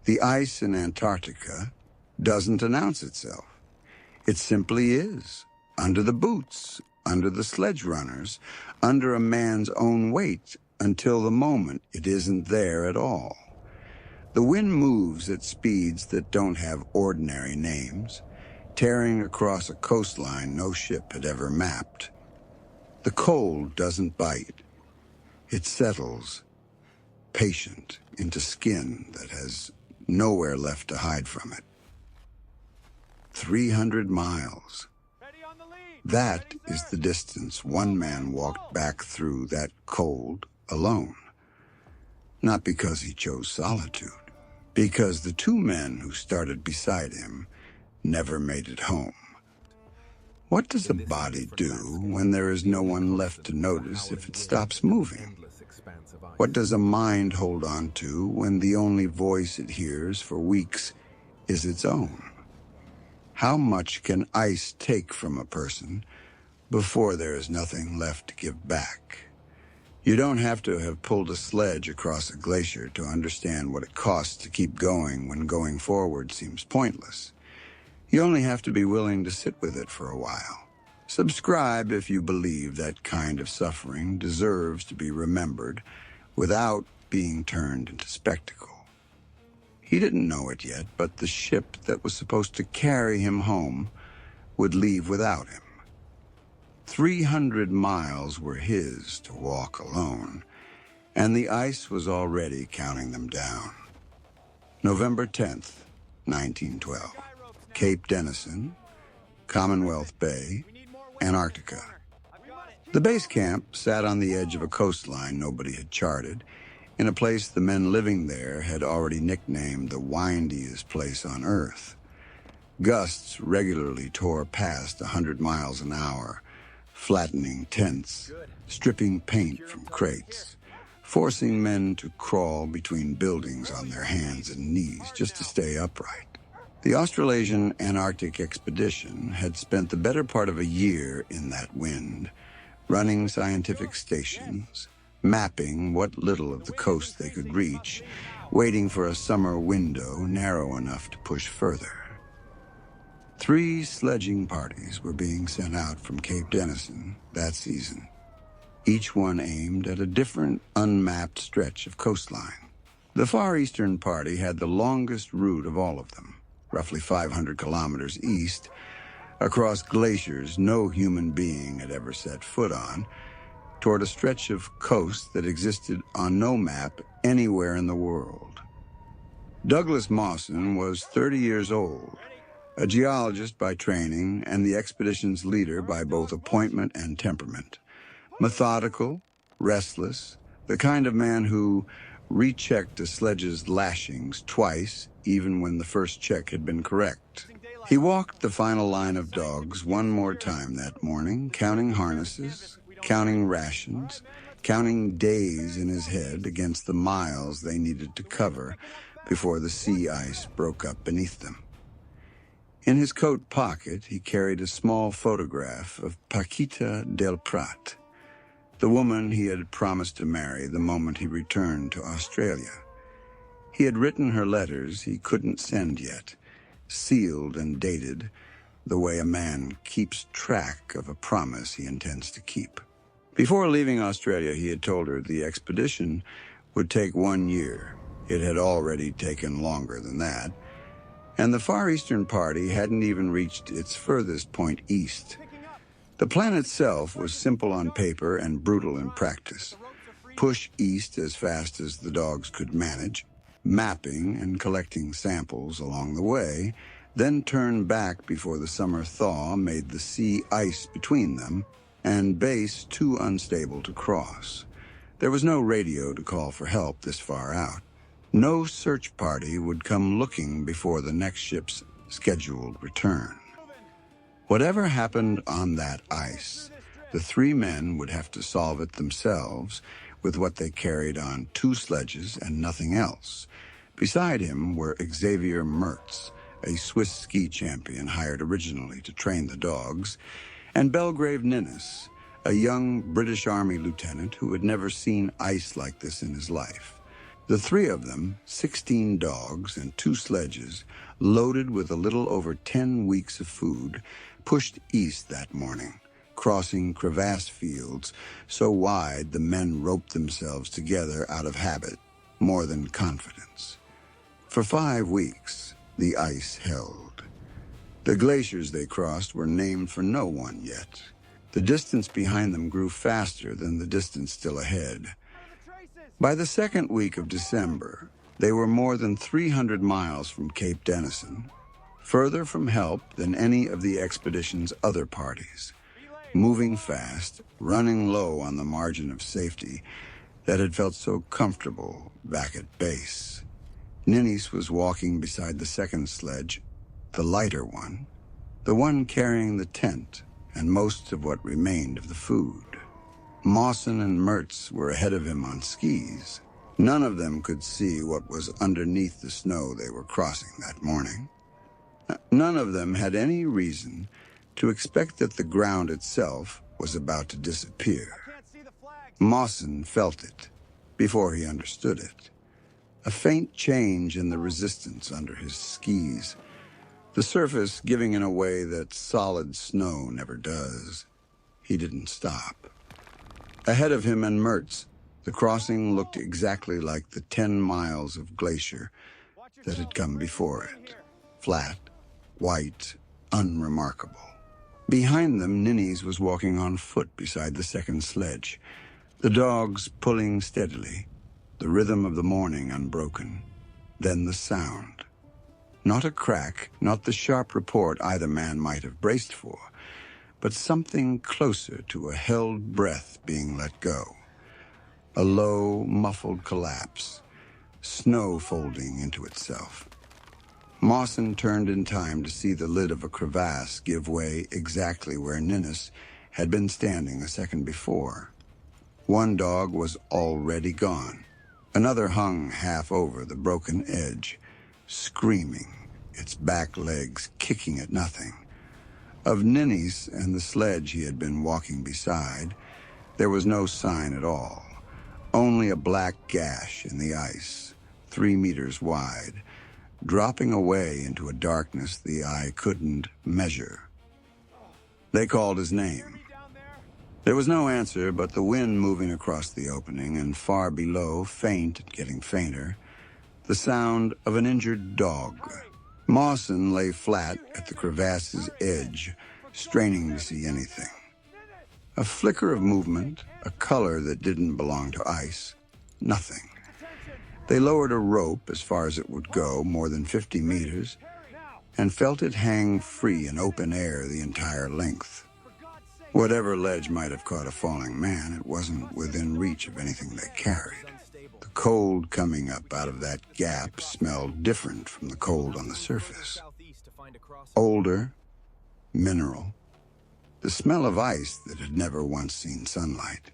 The ice in Antarctica doesn't announce itself. It simply is, under the boots, under the sledge runners, under a man's own weight, until the moment it isn't there at all. The wind moves at speeds that don't have ordinary names, tearing across a coastline no ship had ever mapped. The cold doesn't bite. It settles, patient, into skin that has nowhere left to hide from it. 300 miles. That is the distance one man walked back through that cold alone. Not because he chose solitude, because the two men who started beside him never made it home. What does a body do when there is no one left to notice if it stops moving? What does a mind hold on to when the only voice it hears for weeks is its own? How much can ice take from a person before there is nothing left to give back? You don't have to have pulled a sledge across a glacier to understand what it costs to keep going when going forward seems pointless. You only have to be willing to sit with it for a while. Subscribe if you believe that kind of suffering deserves to be remembered without being turned into spectacle. He didn't know it yet, but the ship that was supposed to carry him home would leave without him. 300 miles were his to walk alone, and the ice was already counting them down. November 10th, 1912. Cape Denison, Commonwealth Bay, Antarctica. The base camp sat on the edge of a coastline nobody had charted, in a place the men living there had already nicknamed the windiest place on Earth. Gusts regularly tore past 100 miles an hour, flattening tents, stripping paint from crates, forcing men to crawl between buildings on their hands and knees just to stay upright. The Australasian Antarctic Expedition had spent the better part of a year in that wind, running scientific stations, mapping what little of the coast they could reach, waiting for a summer window narrow enough to push further. 3 sledging parties were being sent out from Cape Denison that season, each one aimed at a different unmapped stretch of coastline. The Far Eastern party had the longest route of all of them, roughly 500 kilometers east, across glaciers no human being had ever set foot on, toward a stretch of coast that existed on no map anywhere in the world. Douglas Mawson was 30 years old, a geologist by training and the expedition's leader by both appointment and temperament. Methodical, restless, the kind of man who rechecked a sledge's lashings twice, even when the first check had been correct. He walked the final line of dogs one more time that morning, counting harnesses, counting rations, counting days in his head against the miles they needed to cover before the sea ice broke up beneath them. In his coat pocket, he carried a small photograph of Paquita del Prat, the woman he had promised to marry the moment he returned to Australia. He had written her letters he couldn't send yet, sealed and dated, the way a man keeps track of a promise he intends to keep. Before leaving Australia, he had told her the expedition would take 1 year. It had already taken longer than that, and the Far Eastern party hadn't even reached its furthest point east. The plan itself was simple on paper and brutal in practice. Push east as fast as the dogs could manage, mapping and collecting samples along the way, then turn back before the summer thaw made the sea ice between them and base too unstable to cross. There was no radio to call for help this far out. No search party would come looking before the next ship's scheduled return. Whatever happened on that ice, the 3 men would have to solve it themselves with what they carried on 2 sledges and nothing else. Beside him were Xavier Mertz, a Swiss ski champion hired originally to train the dogs, and Belgrave Ninnis, a young British Army lieutenant who had never seen ice like this in his life. The three of them, 16 dogs and 2 sledges, loaded with a little over 10 weeks of food, pushed east that morning, crossing crevasse fields so wide the men roped themselves together out of habit, more than confidence. For 5 weeks, the ice held. The glaciers they crossed were named for no one yet. The distance behind them grew faster than the distance still ahead. By the second week of December, they were more than 300 miles from Cape Denison, further from help than any of the expedition's other parties, moving fast, running low on the margin of safety that had felt so comfortable back at base. Ninnis was walking beside the second sledge, the lighter one, the one carrying the tent and most of what remained of the food. Mawson and Mertz were ahead of him on skis. None of them could see what was underneath the snow they were crossing that morning. None of them had any reason to expect that the ground itself was about to disappear. Mawson felt it before he understood it. A faint change in the resistance under his skis, the surface giving in a way that solid snow never does. He didn't stop. Ahead of him and Mertz, the crossing looked exactly like the 10 miles of glacier that had come before it. Flat, white, unremarkable. Behind them, Ninnis was walking on foot beside the second sledge, the dogs pulling steadily, the rhythm of the morning unbroken. Then the sound. Not a crack, not the sharp report either man might have braced for, but something closer to a held breath being let go. A low, muffled collapse, snow folding into itself. Mawson turned in time to see the lid of a crevasse give way exactly where Ninnis had been standing a second before. One dog was already gone. Another hung half over the broken edge, screaming, its back legs kicking at nothing. Of Ninnis and the sledge he had been walking beside, there was no sign at all. Only a black gash in the ice, 3 meters wide, dropping away into a darkness the eye couldn't measure. They called his name. There was no answer but the wind moving across the opening, and far below, faint and getting fainter, the sound of an injured dog. Mawson lay flat at the crevasse's edge, straining to see anything. A flicker of movement, a color that didn't belong to ice. Nothing. They lowered a rope as far as it would go, more than 50 meters, and felt it hang free in open air the entire length. Whatever ledge might have caught a falling man, it wasn't within reach of anything they carried. The cold coming up out of that gap smelled different from the cold on the surface. Older, mineral, the smell of ice that had never once seen sunlight.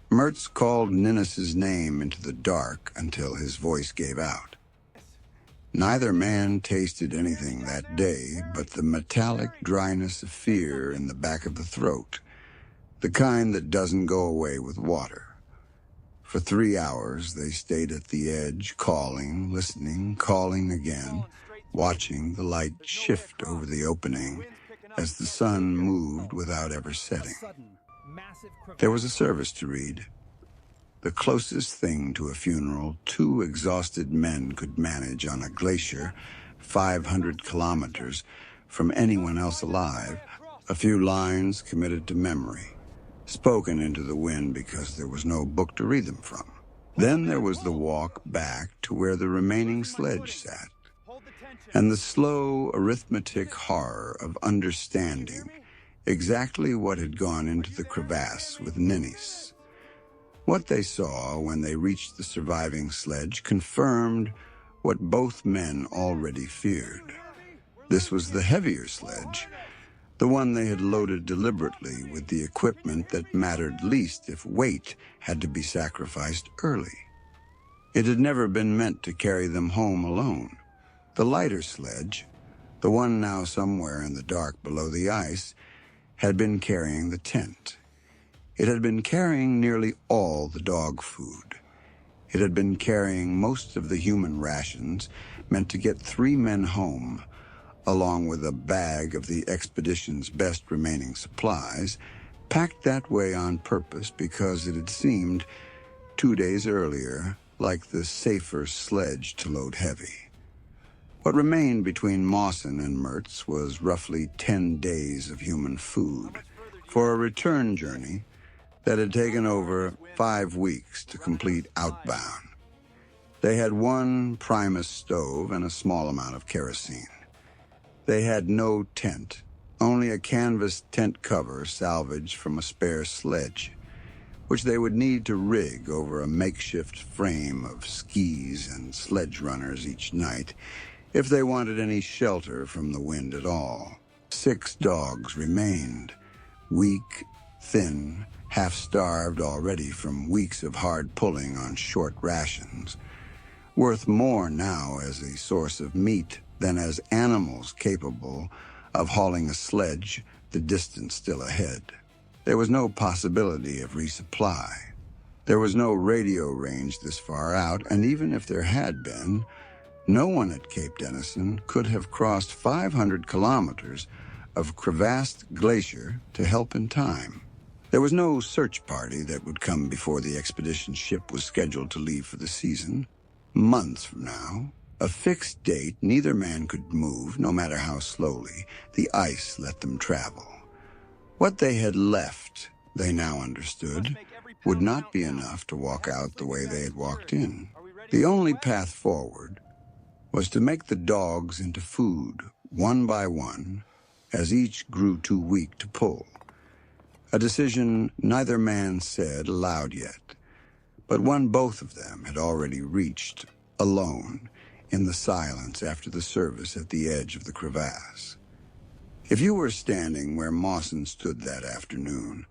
Mertz called Ninnis's name into the dark until his voice gave out. Neither man tasted anything that day but the metallic dryness of fear in the back of the throat, the kind that doesn't go away with water. For 3 hours, they stayed at the edge, calling, listening, calling again, watching the light shift over the opening as the sun moved without ever setting. There was a service to read, the closest thing to a funeral 2 exhausted men could manage on a glacier 500 kilometers from anyone else alive, a few lines committed to memory, spoken into the wind because there was no book to read them from. Then there was the walk back to where the remaining sledge sat, and the slow arithmetic horror of understanding exactly what had gone into the crevasse with Ninnis. What they saw when they reached the surviving sledge confirmed what both men already feared. This was the heavier sledge, the one they had loaded deliberately with the equipment that mattered least if weight had to be sacrificed early. It had never been meant to carry them home alone. The lighter sledge, the one now somewhere in the dark below the ice, had been carrying the tent. It had been carrying nearly all the dog food. It had been carrying most of the human rations meant to get 3 men home, along with a bag of the expedition's best remaining supplies, packed that way on purpose because it had seemed, 2 days earlier, like the safer sledge to load heavy. What remained between Mawson and Mertz was roughly 10 days of human food for a return journey that had taken over 5 weeks to complete outbound. They had 1 Primus stove and a small amount of kerosene. They had no tent, only a canvas tent cover salvaged from a spare sledge, which they would need to rig over a makeshift frame of skis and sledge runners each night if they wanted any shelter from the wind at all. 6 dogs remained, weak, thin, half-starved already from weeks of hard pulling on short rations, worth more now as a source of meat than as animals capable of hauling a sledge the distance still ahead. There was no possibility of resupply. There was no radio range this far out, and even if there had been, no one at Cape Denison could have crossed 500 kilometers of crevassed glacier to help in time. There was no search party that would come before the expedition ship was scheduled to leave for the season. Months from now, a fixed date neither man could move, no matter how slowly the ice let them travel. What they had left, they now understood, would not be enough to walk out the way they had walked in. The only path forward was to make the dogs into food, one by one, as each grew too weak to pull. A decision neither man said aloud yet, but one both of them had already reached, alone, in the silence after the service at the edge of the crevasse. If you were standing where Mawson stood that afternoon,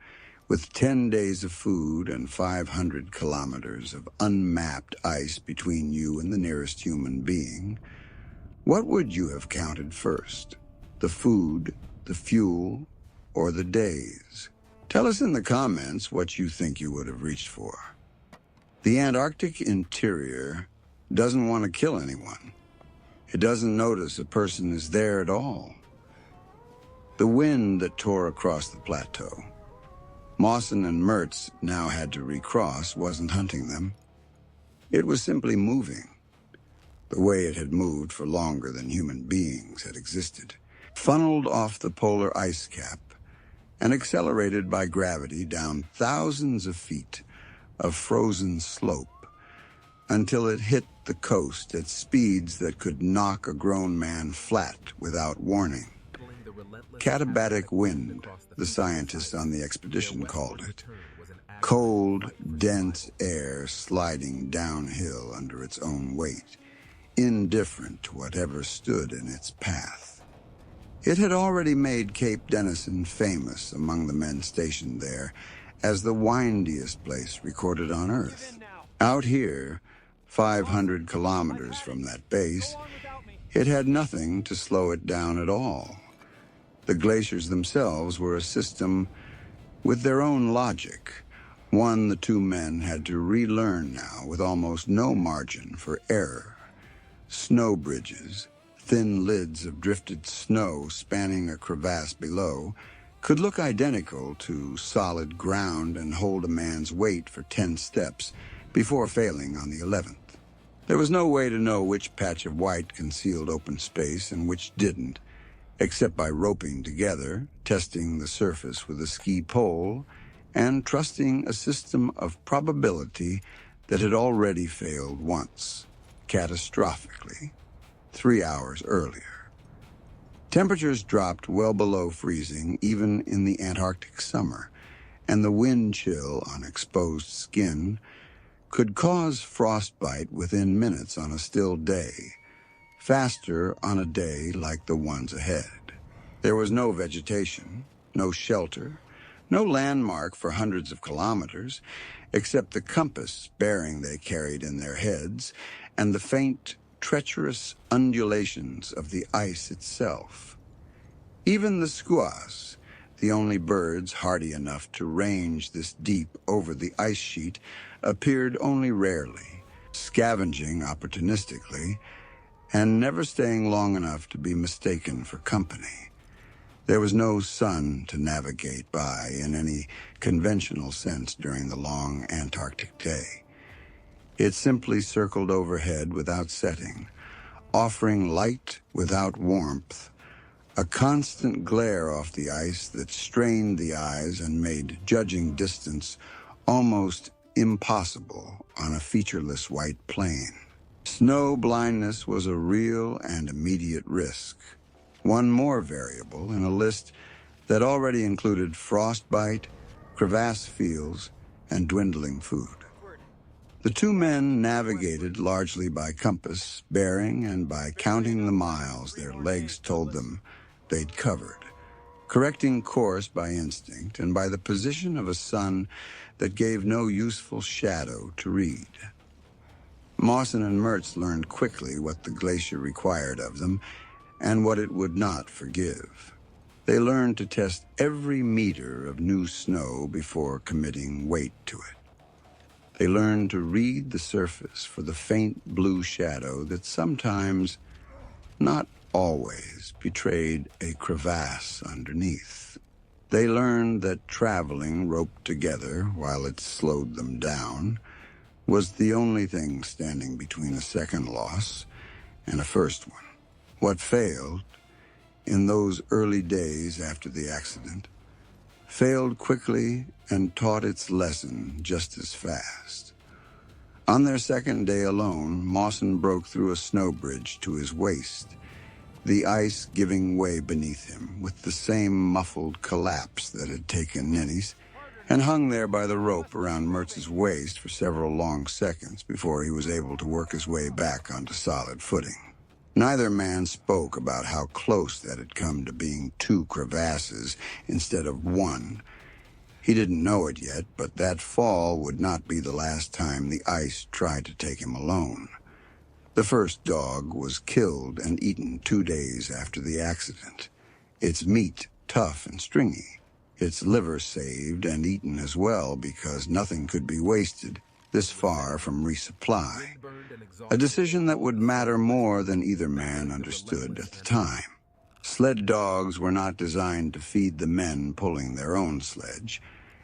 with 10 days of food and 500 kilometers of unmapped ice between you and the nearest human being, what would you have counted first? The food, the fuel, or the days? Tell us in the comments what you think you would have reached for. The Antarctic interior doesn't want to kill anyone. It doesn't notice a person is there at all. The wind that tore across the plateau, Mawson and Mertz now had to recross, wasn't hunting them. It was simply moving, the way it had moved for longer than human beings had existed, funneled off the polar ice cap and accelerated by gravity down thousands of feet of frozen slope until it hit the coast at speeds that could knock a grown man flat without warning. Katabatic wind, the scientists on the expedition called it. Cold, dense air sliding downhill under its own weight, indifferent to whatever stood in its path. It had already made Cape Denison famous among the men stationed there as the windiest place recorded on Earth. Out here, 500 kilometers from that base, it had nothing to slow it down at all. The glaciers themselves were a system with their own logic, one the 2 men had to relearn now with almost no margin for error. Snow bridges, thin lids of drifted snow spanning a crevasse below, could look identical to solid ground and hold a man's weight for 10 steps before failing on the 11th. There was no way to know which patch of white concealed open space and which didn't, except by roping together, testing the surface with a ski pole, and trusting a system of probability that had already failed once, catastrophically, 3 hours earlier. Temperatures dropped well below freezing even in the Antarctic summer, and the wind chill on exposed skin could cause frostbite within minutes on a still day, faster on a day like the ones ahead. There was no vegetation, no shelter, no landmark for hundreds of kilometers, except the compass bearing they carried in their heads and the faint, treacherous undulations of the ice itself. Even the skuas, the only birds hardy enough to range this deep over the ice sheet, appeared only rarely, scavenging opportunistically, and never staying long enough to be mistaken for company. There was no sun to navigate by in any conventional sense during the long Antarctic day. It simply circled overhead without setting, offering light without warmth, a constant glare off the ice that strained the eyes and made judging distance almost impossible on a featureless white plain. Snow blindness was a real and immediate risk, one more variable in a list that already included frostbite, crevasse fields, and dwindling food. The two men navigated largely by compass, bearing, and by counting the miles their legs told them they'd covered, correcting course by instinct and by the position of a sun that gave no useful shadow to read. Mawson and Mertz learned quickly what the glacier required of them and what it would not forgive. They learned to test every meter of new snow before committing weight to it. They learned to read the surface for the faint blue shadow that sometimes, not always, betrayed a crevasse underneath. They learned that traveling roped together while it slowed them down was the only thing standing between a second loss and a first one. What failed, in those early days after the accident, failed quickly and taught its lesson just as fast. On their second day alone, Mawson broke through a snow bridge to his waist, the ice giving way beneath him with the same muffled collapse that had taken Ninnis, and hung there by the rope around Mertz's waist for several long seconds before he was able to work his way back onto solid footing. Neither man spoke about how close that had come to being 2 crevasses instead of 1. He didn't know it yet, but that fall would not be the last time the ice tried to take him alone. The first dog was killed and eaten 2 days after the accident, its meat tough and stringy, its liver saved and eaten as well because nothing could be wasted this far from resupply, a decision that would matter more than either man understood at the time. Sled dogs were not designed to feed the men pulling their own sledge,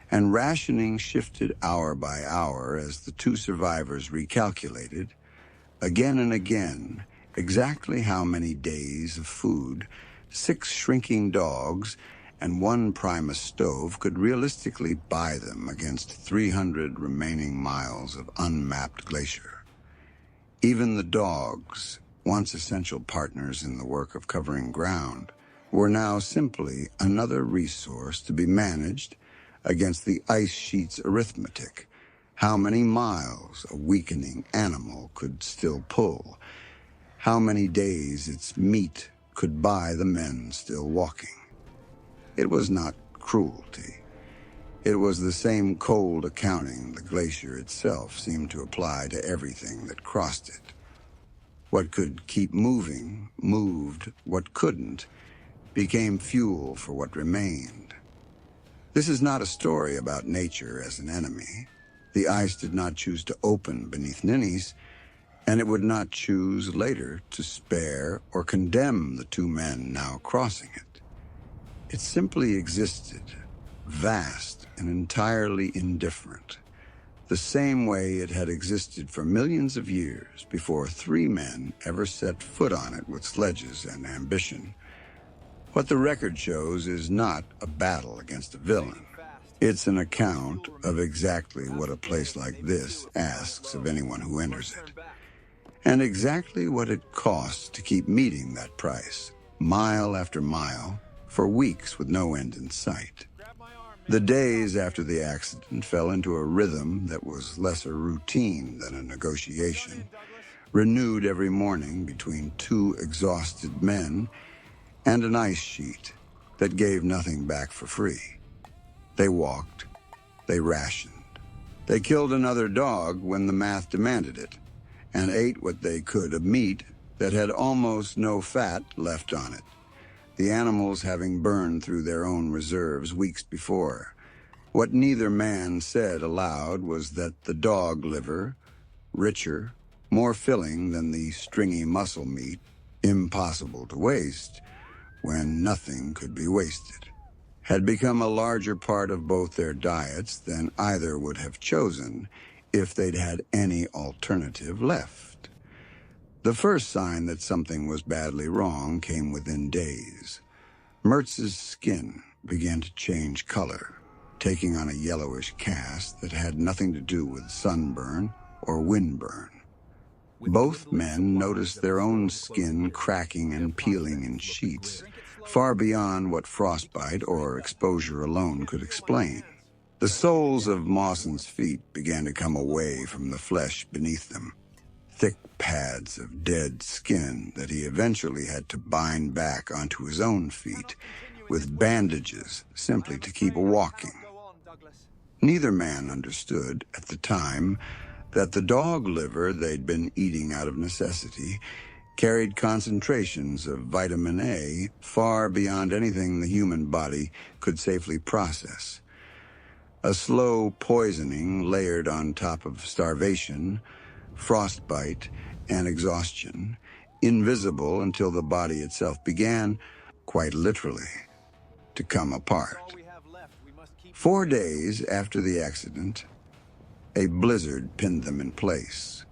and rationing shifted hour by hour as the 2 survivors recalculated, again and again, exactly how many days of food 6 shrinking dogs and 1 Primus stove could realistically buy them against 300 remaining miles of unmapped glacier. Even the dogs, once essential partners in the work of covering ground, were now simply another resource to be managed against the ice sheet's arithmetic. How many miles a weakening animal could still pull, how many days its meat could buy the men still walking. It was not cruelty. It was the same cold accounting the glacier itself seemed to apply to everything that crossed it. What could keep moving, moved. What couldn't, became fuel for what remained. This is not a story about nature as an enemy. The ice did not choose to open beneath Ninnis, and it would not choose later to spare or condemn the 2 men now crossing it. It simply existed, vast and entirely indifferent, the same way it had existed for millions of years before 3 men ever set foot on it with sledges and ambition. What the record shows is not a battle against a villain. It's an account of exactly what a place like this asks of anyone who enters it, and exactly what it costs to keep meeting that price, mile after mile, for weeks with no end in sight. The days after the accident fell into a rhythm that was less a routine than a negotiation, renewed every morning between 2 exhausted men and an ice sheet that gave nothing back for free. They walked, they rationed. They killed another dog when the math demanded it, and ate what they could of meat that had almost no fat left on it, the animals having burned through their own reserves weeks before. What neither man said aloud was that the dog liver, richer, more filling than the stringy muscle meat, impossible to waste when nothing could be wasted, had become a larger part of both their diets than either would have chosen if they'd had any alternative left. The first sign that something was badly wrong came within days. Mertz's skin began to change color, taking on a yellowish cast that had nothing to do with sunburn or windburn. Both men noticed their own skin cracking and peeling in sheets, far beyond what frostbite or exposure alone could explain. The soles of Mawson's feet began to come away from the flesh beneath them, thick pads of dead skin that he eventually had to bind back onto his own feet with bandages simply to keep walking. Neither man understood at the time that the dog liver they'd been eating out of necessity carried concentrations of vitamin A far beyond anything the human body could safely process. A slow poisoning layered on top of starvation, frostbite, and exhaustion, invisible until the body itself began, quite literally, to come apart. 4 days after the accident, a blizzard pinned them in place.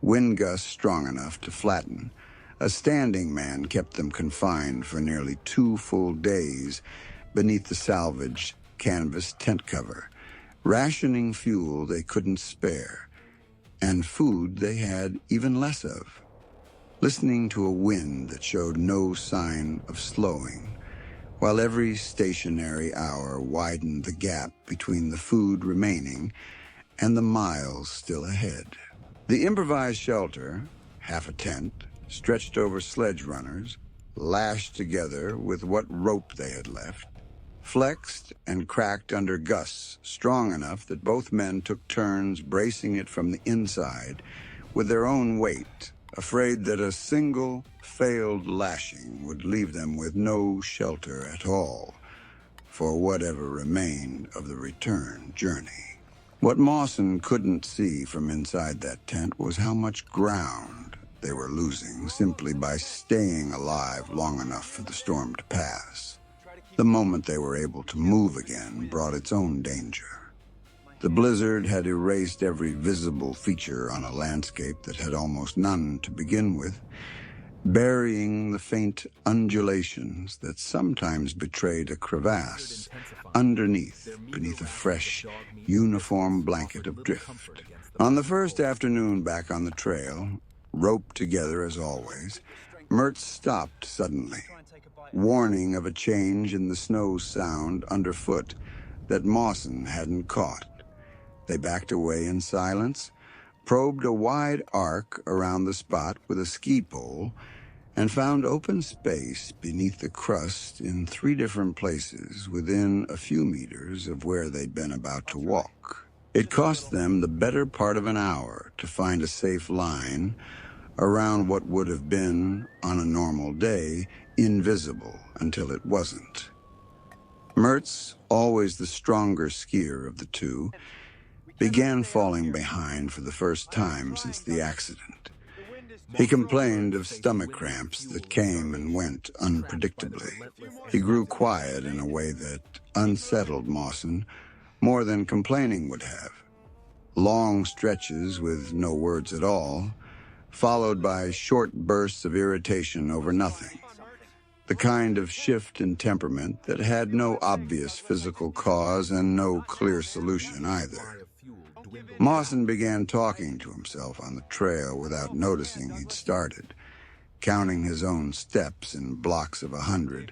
Wind gusts strong enough to flatten. A standing man kept them confined for nearly 2 full days beneath the salvaged canvas tent cover, rationing fuel they couldn't spare, and food they had even less of. Listening to a wind that showed no sign of slowing, while every stationary hour widened the gap between the food remaining and the miles still ahead. The improvised shelter, half a tent, stretched over sledge runners, lashed together with what rope they had left, flexed and cracked under gusts strong enough that both men took turns bracing it from the inside with their own weight, afraid that a single failed lashing would leave them with no shelter at all for whatever remained of the return journey. What Mawson couldn't see from inside that tent was how much ground they were losing simply by staying alive long enough for the storm to pass. The moment they were able to move again brought its own danger. The blizzard had erased every visible feature on a landscape that had almost none to begin with, burying the faint undulations that sometimes betrayed a crevasse beneath a fresh, uniform blanket of drift. On the first afternoon back on the trail, roped together as always, Mertz stopped suddenly, warning of a change in the snow sound underfoot that Mawson hadn't caught. They backed away in silence, probed a wide arc around the spot with a ski pole, and found open space beneath the crust in 3 different places within a few meters of where they'd been about to walk. It cost them the better part of an hour to find a safe line around what would have been, on a normal day, invisible until it wasn't. Mertz, always the stronger skier of the two, began falling behind for the first time since the accident. He complained of stomach cramps that came and went unpredictably. He grew quiet in a way that unsettled Mawson more than complaining would have. Long stretches with no words at all, followed by short bursts of irritation over nothing. The kind of shift in temperament that had no obvious physical cause and no clear solution either. Mawson began talking to himself on the trail without noticing he'd started, counting his own steps in blocks of 100,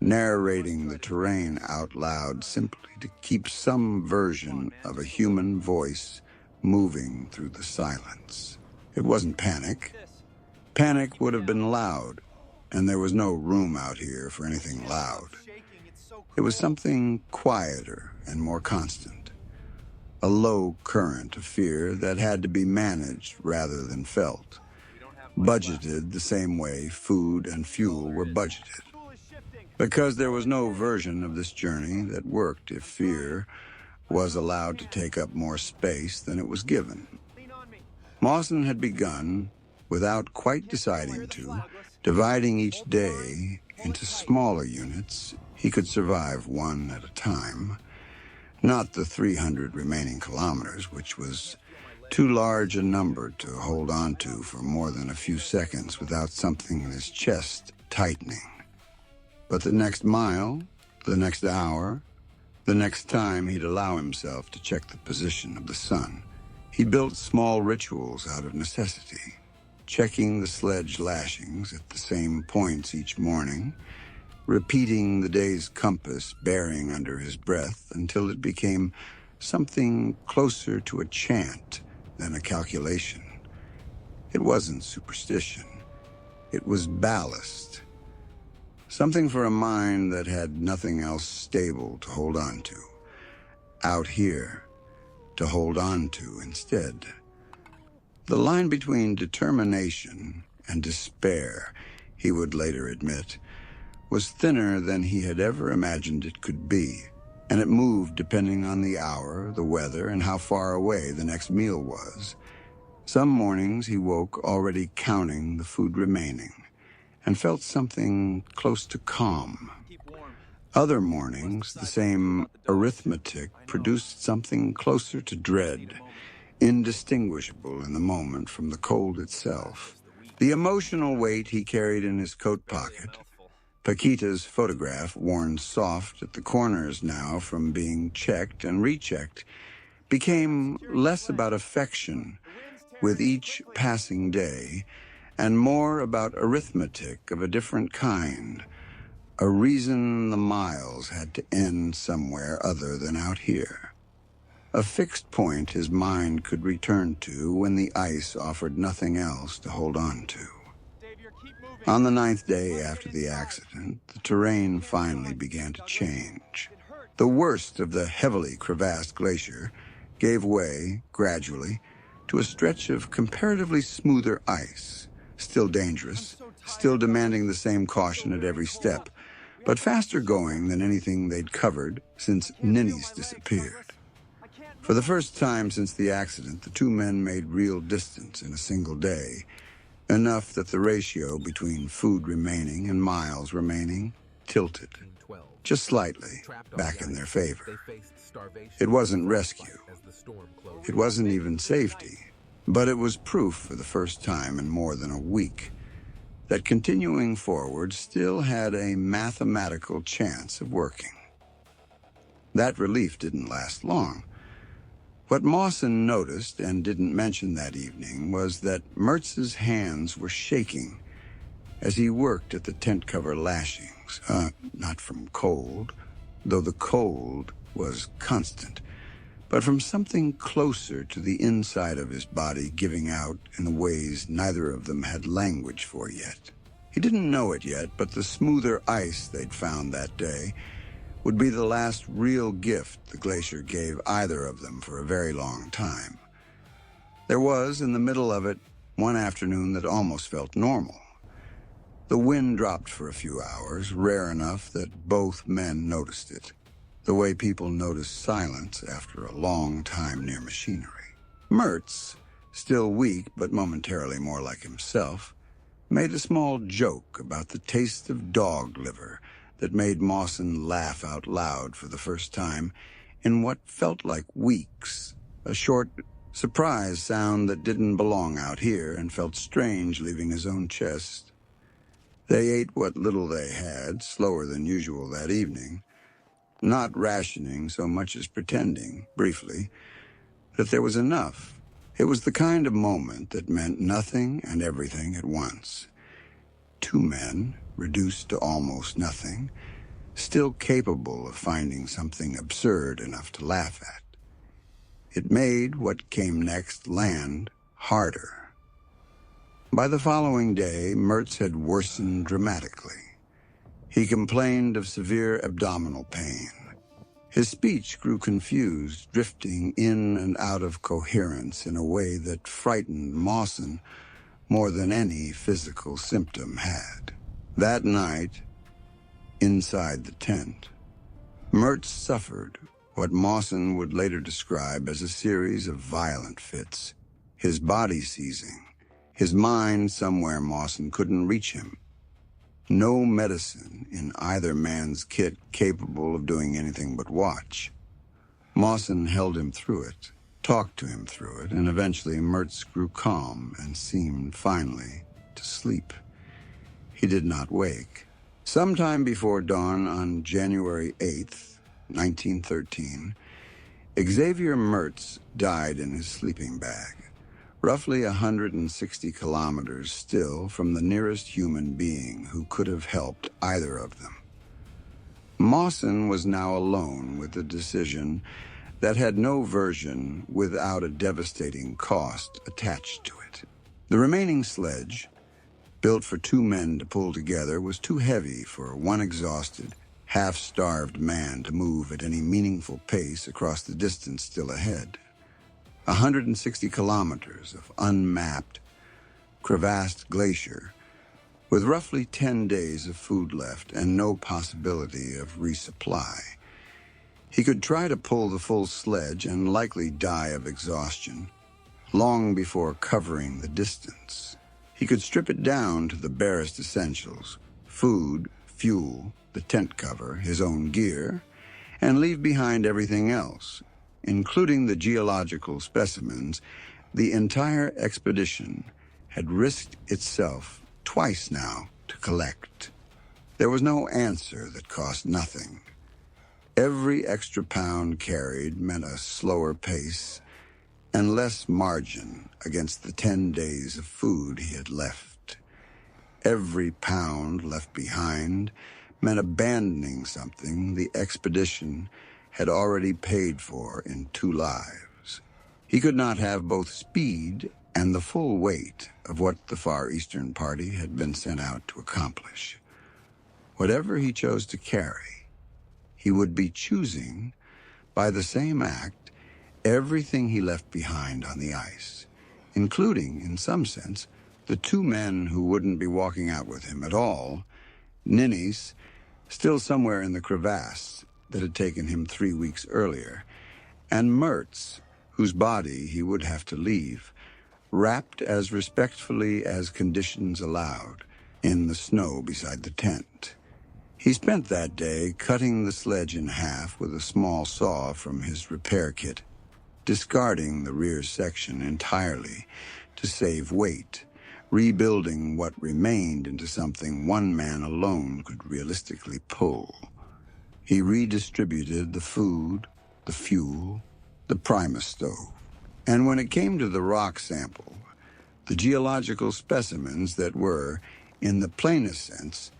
narrating the terrain out loud simply to keep some version of a human voice moving through the silence. It wasn't panic. Panic would have been loud, and there was no room out here for anything loud. It was something quieter and more constant. A low current of fear that had to be managed rather than felt. Budgeted the same way food and fuel were budgeted. Because there was no version of this journey that worked if fear was allowed to take up more space than it was given. Mawson had begun, without quite deciding to, dividing each day into smaller units he could survive one at a time. Not the 300 remaining kilometers, which was too large a number to hold on to for more than a few seconds without something in his chest tightening. But the next mile, the next hour, the next time he'd allow himself to check the position of the sun. He built small rituals out of necessity, checking the sledge lashings at the same points each morning, repeating the day's compass bearing under his breath until it became something closer to a chant than a calculation. It wasn't superstition. It was ballast. Something for a mind that had nothing else stable to hold on to. Out here, to hold on to instead. The line between determination and despair, he would later admit, was thinner than he had ever imagined it could be, and it moved depending on the hour, the weather, and how far away the next meal was. Some mornings he woke already counting the food remaining, and felt something close to calm. Other mornings, the same arithmetic produced something closer to dread, indistinguishable in the moment from the cold itself. The emotional weight he carried in his coat pocket, Paquita's photograph, worn soft at the corners now from being checked and rechecked, became less about affection with each passing day and more about arithmetic of a different kind, a reason the miles had to end somewhere other than out here. A fixed point his mind could return to when the ice offered nothing else to hold on to. On the 9th day after the accident, the terrain finally began to change. The worst of the heavily crevassed glacier gave way, gradually, to a stretch of comparatively smoother ice, still dangerous, still demanding the same caution at every step, but faster going than anything they'd covered since Ninnis disappeared. For the first time since the accident, the two men made real distance in a single day, enough that the ratio between food remaining and miles remaining tilted, just slightly, back in their favor. It wasn't rescue. It wasn't even safety, but it was proof for the first time in more than a week that continuing forward still had a mathematical chance of working. That relief didn't last long. What Mawson noticed and didn't mention that evening was that Mertz's hands were shaking as he worked at the tent cover lashings, not from cold, though the cold was constant, but from something closer to the inside of his body giving out in the ways neither of them had language for yet. He didn't know it yet, but the smoother ice they'd found that day would be the last real gift the glacier gave either of them for a very long time. There was, in the middle of it, one afternoon that almost felt normal. The wind dropped for a few hours, rare enough that both men noticed it, the way people notice silence after a long time near machinery. Mertz, still weak but momentarily more like himself, made a small joke about the taste of dog liver that made Mawson laugh out loud for the first time in what felt like weeks, a short, surprise sound that didn't belong out here and felt strange leaving his own chest. They ate what little they had, slower than usual that evening, not rationing so much as pretending, briefly, that there was enough. It was the kind of moment that meant nothing and everything at once. Two men, reduced to almost nothing, still capable of finding something absurd enough to laugh at. It made what came next land harder. By the following day, Mertz had worsened dramatically. He complained of severe abdominal pain. His speech grew confused, drifting in and out of coherence in a way that frightened Mawson more than any physical symptom had. That night, inside the tent, Mertz suffered what Mawson would later describe as a series of violent fits. his body seizing, his mind somewhere Mawson couldn't reach him. No medicine in either man's kit capable of doing anything but watch. Mawson held him through it, talked to him through it, and eventually Mertz grew calm and seemed finally to sleep. He did not wake. Sometime before dawn on January 8th, 1913, Xavier Mertz died in his sleeping bag, roughly 160 kilometers still from the nearest human being who could have helped either of them. Mawson was now alone with a decision that had no version without a devastating cost attached to it. The remaining sledge, built for 2 men to pull together, was too heavy for one exhausted, half-starved man to move at any meaningful pace across the distance still ahead. 160 kilometers of unmapped, crevassed glacier, with roughly 10 days of food left and no possibility of resupply. He could try to pull the full sledge and likely die of exhaustion long before covering the distance. He could strip it down to the barest essentials: food, fuel, the tent cover, his own gear, and leave behind everything else, including the geological specimens the entire expedition had risked itself twice now to collect. There was no answer that cost nothing. Every extra pound carried meant a slower pace and less margin against the 10 days of food he had left. Every pound left behind meant abandoning something the expedition had already paid for in 2 lives. He could not have both speed and the full weight of what the Far Eastern Party had been sent out to accomplish. Whatever he chose to carry, he would be choosing, by the same act, everything he left behind on the ice, including, in some sense, the 2 men who wouldn't be walking out with him at all: Ninnis, still somewhere in the crevasse that had taken him 3 weeks earlier, and Mertz, whose body he would have to leave, wrapped as respectfully as conditions allowed, in the snow beside the tent. He spent that day cutting the sledge in half with a small saw from his repair kit, discarding the rear section entirely to save weight, rebuilding what remained into something one man alone could realistically pull. He redistributed the food, the fuel, the Primus stove. And when it came to the rock sample, the geological specimens that were, in the plainest sense,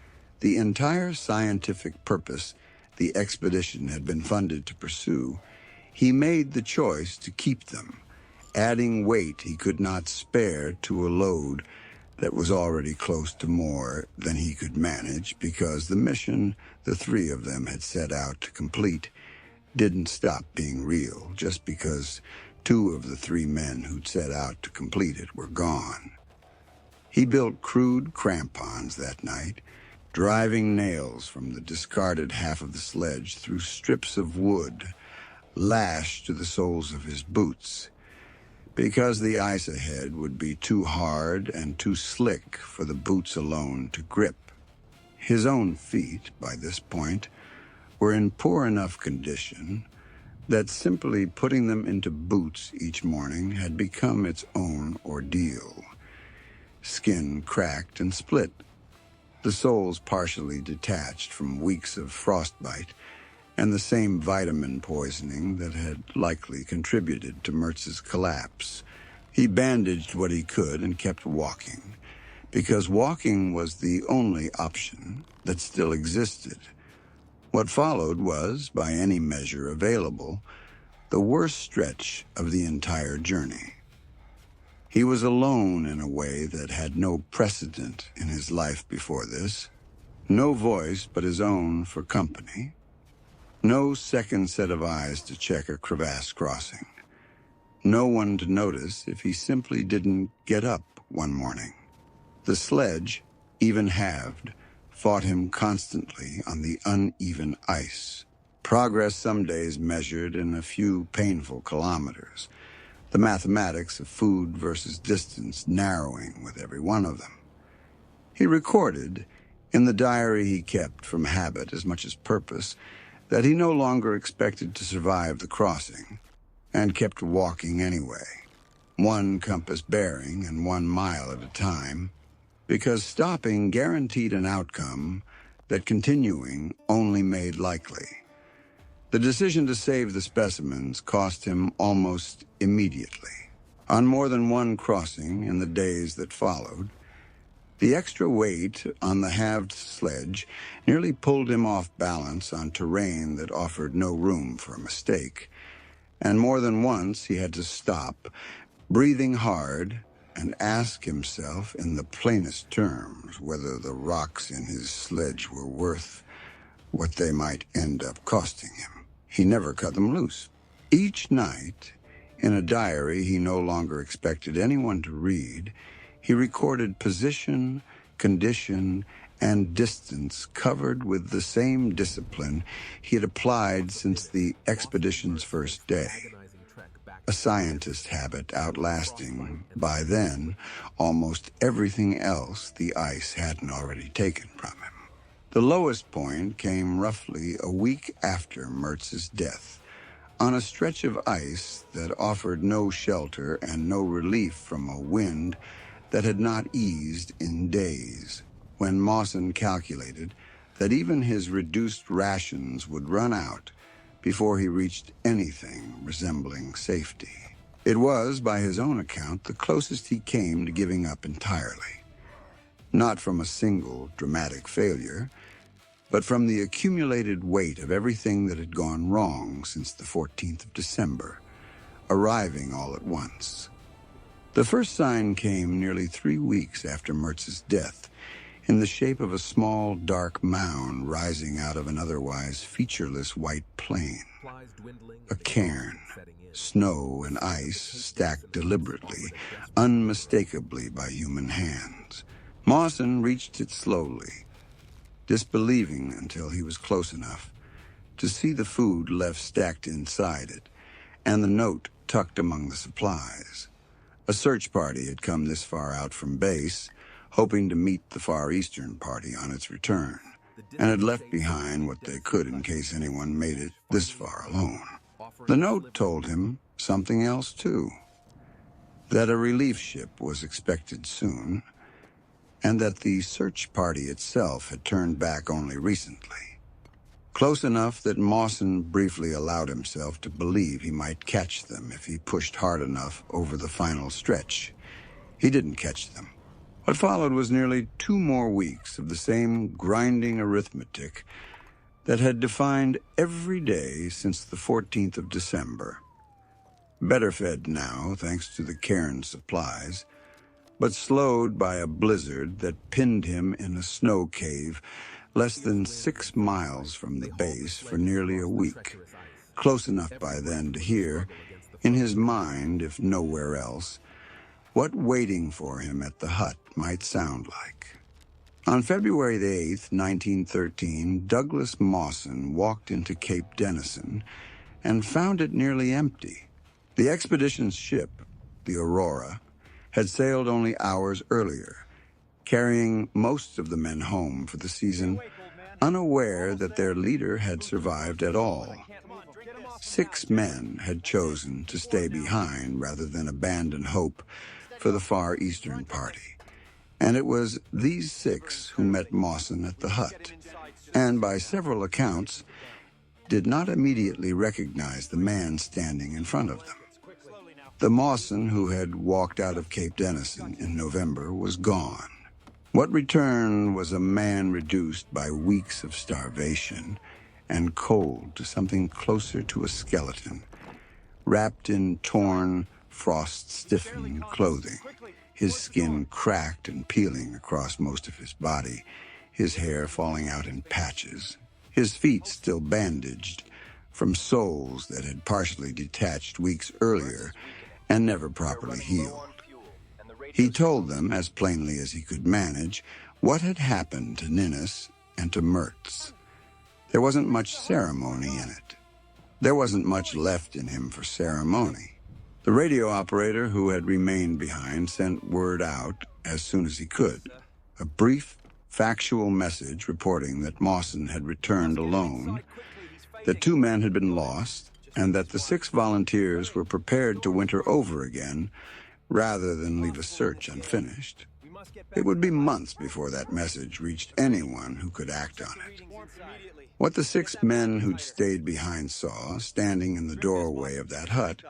the entire scientific purpose the expedition had been funded to pursue, he made the choice to keep them, adding weight he could not spare to a load that was already close to more than he could manage, because the mission the 3 of them had set out to complete didn't stop being real just because 2 of the 3 men who'd set out to complete it were gone. He built crude crampons that night, driving nails from the discarded half of the sledge through strips of wood lashed to the soles of his boots, because the ice ahead would be too hard and too slick for the boots alone to grip. His own feet, by this point, were in poor enough condition that simply putting them into boots each morning had become its own ordeal. Skin cracked and split, the soles partially detached from weeks of frostbite and the same vitamin poisoning that had likely contributed to Mertz's collapse. He bandaged what he could and kept walking, because walking was the only option that still existed. What followed was, by any measure available, the worst stretch of the entire journey. He was alone in a way that had no precedent in his life before this. No voice but his own for company. No second set of eyes to check a crevasse crossing. No one to notice if he simply didn't get up one morning. The sledge, even halved, fought him constantly on the uneven ice. Progress some days measured in a few painful kilometers, the mathematics of food versus distance narrowing with every one of them. He recorded, in the diary he kept from habit as much as purpose, that he no longer expected to survive the crossing, and kept walking anyway, one compass bearing and 1 mile at a time, because stopping guaranteed an outcome that continuing only made likely. The decision to save the specimens cost him almost immediately. On more than one crossing in the days that followed, the extra weight on the halved sledge nearly pulled him off balance on terrain that offered no room for a mistake, and more than once he had to stop, breathing hard, and ask himself in the plainest terms whether the rocks in his sledge were worth what they might end up costing him. He never cut them loose. Each night, in a diary he no longer expected anyone to read, he recorded position, condition, and distance covered with the same discipline he had applied since the expedition's first day. A scientist habit outlasting, by then, almost everything else the ice hadn't already taken from him. The lowest point came roughly a week after Mertz's death, on a stretch of ice that offered no shelter and no relief from a wind that had not eased in days, when Mawson calculated that even his reduced rations would run out before he reached anything resembling safety. It was, by his own account, the closest he came to giving up entirely. Not from a single dramatic failure, but from the accumulated weight of everything that had gone wrong since the 14th of December, arriving all at once. The first sign came nearly 3 weeks after Mertz's death, in the shape of a small, dark mound rising out of an otherwise featureless white plain. A cairn, snow and ice stacked deliberately, unmistakably by human hands. Mawson reached it slowly, disbelieving until he was close enough to see the food left stacked inside it, and the note tucked among the supplies. A search party had come this far out from base, hoping to meet the Far Eastern party on its return, and had left behind what they could in case anyone made it this far alone. The note told him something else, too, that a relief ship was expected soon, and that the search party itself had turned back only recently. Close enough that Mawson briefly allowed himself to believe he might catch them if he pushed hard enough over the final stretch. He didn't catch them. What followed was nearly 2 more weeks of the same grinding arithmetic that had defined every day since the 14th of December. Better fed now, thanks to the cairn supplies, but slowed by a blizzard that pinned him in a snow cave less than 6 miles from the base for nearly a week, close enough by then to hear, in his mind if nowhere else, what waiting for him at the hut might sound like. On February the 8th, 1913, Douglas Mawson walked into Cape Denison and found it nearly empty. The expedition's ship, the Aurora, had sailed only hours earlier, carrying most of the men home for the season, unaware that their leader had survived at all. 6 men had chosen to stay behind rather than abandon hope for the Far Eastern party, and it was these 6 who met Mawson at the hut, and by several accounts did not immediately recognize the man standing in front of them. The Mawson who had walked out of Cape Denison in November was gone. What returned was a man reduced by weeks of starvation and cold to something closer to a skeleton, wrapped in torn, frost-stiffened clothing, his skin cracked and peeling across most of his body, his hair falling out in patches, his feet still bandaged from soles that had partially detached weeks earlier and never properly healed. He told them, as plainly as he could manage, what had happened to Ninnis and to Mertz. There wasn't much ceremony in it. There wasn't much left in him for ceremony. The radio operator who had remained behind sent word out as soon as he could. A brief, factual message reporting that Mawson had returned alone, that 2 men had been lost, and that the 6 volunteers were prepared to winter over again rather than leave a search unfinished. It would be months before that message reached anyone who could act on it. What the 6 men who'd stayed behind saw, standing in the doorway of that hut,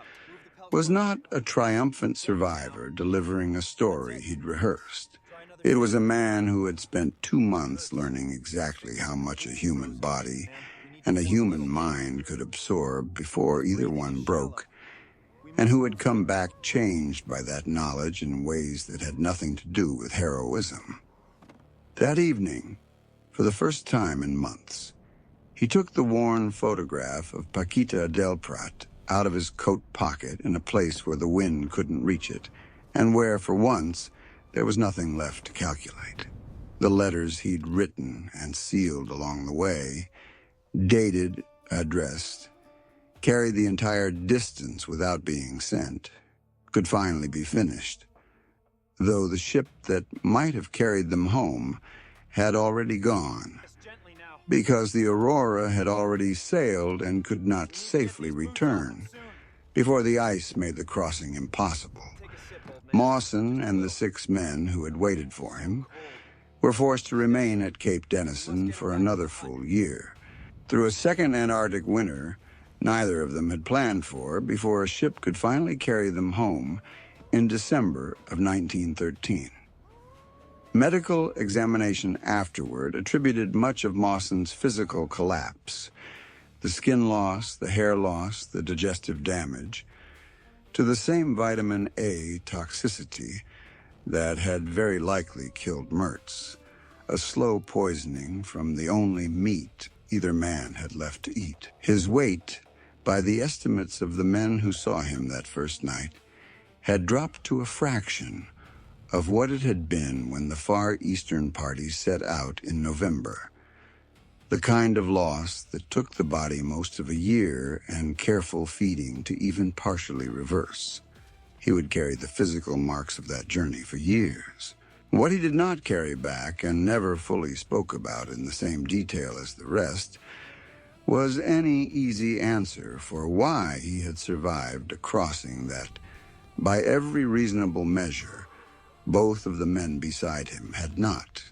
was not a triumphant survivor delivering a story he'd rehearsed. It was a man who had spent 2 months learning exactly how much a human body and a human mind could absorb before either one broke, and who had come back changed by that knowledge in ways that had nothing to do with heroism. That evening, for the first time in months, he took the worn photograph of Paquita del Prat out of his coat pocket in a place where the wind couldn't reach it, and where, for once, there was nothing left to calculate. The letters he'd written and sealed along the way, dated, addressed, carried the entire distance without being sent, could finally be finished, though the ship that might have carried them home had already gone, because the Aurora had already sailed and could not safely return before the ice made the crossing impossible. Mawson and the 6 men who had waited for him were forced to remain at Cape Denison for another full year. Through a second Antarctic winter, neither of them had planned for before a ship could finally carry them home in December of 1913. Medical examination afterward attributed much of Mawson's physical collapse, the skin loss, the hair loss, the digestive damage, to the same vitamin A toxicity that had very likely killed Mertz, a slow poisoning from the only meat either man had left to eat. His weight, by the estimates of the men who saw him that first night, had dropped to a fraction of what it had been when the Far Eastern party set out in November, the kind of loss that took the body most of a year and careful feeding to even partially reverse. He would carry the physical marks of that journey for years. What he did not carry back and never fully spoke about in the same detail as the rest was any easy answer for why he had survived a crossing that, by every reasonable measure, both of the men beside him had not.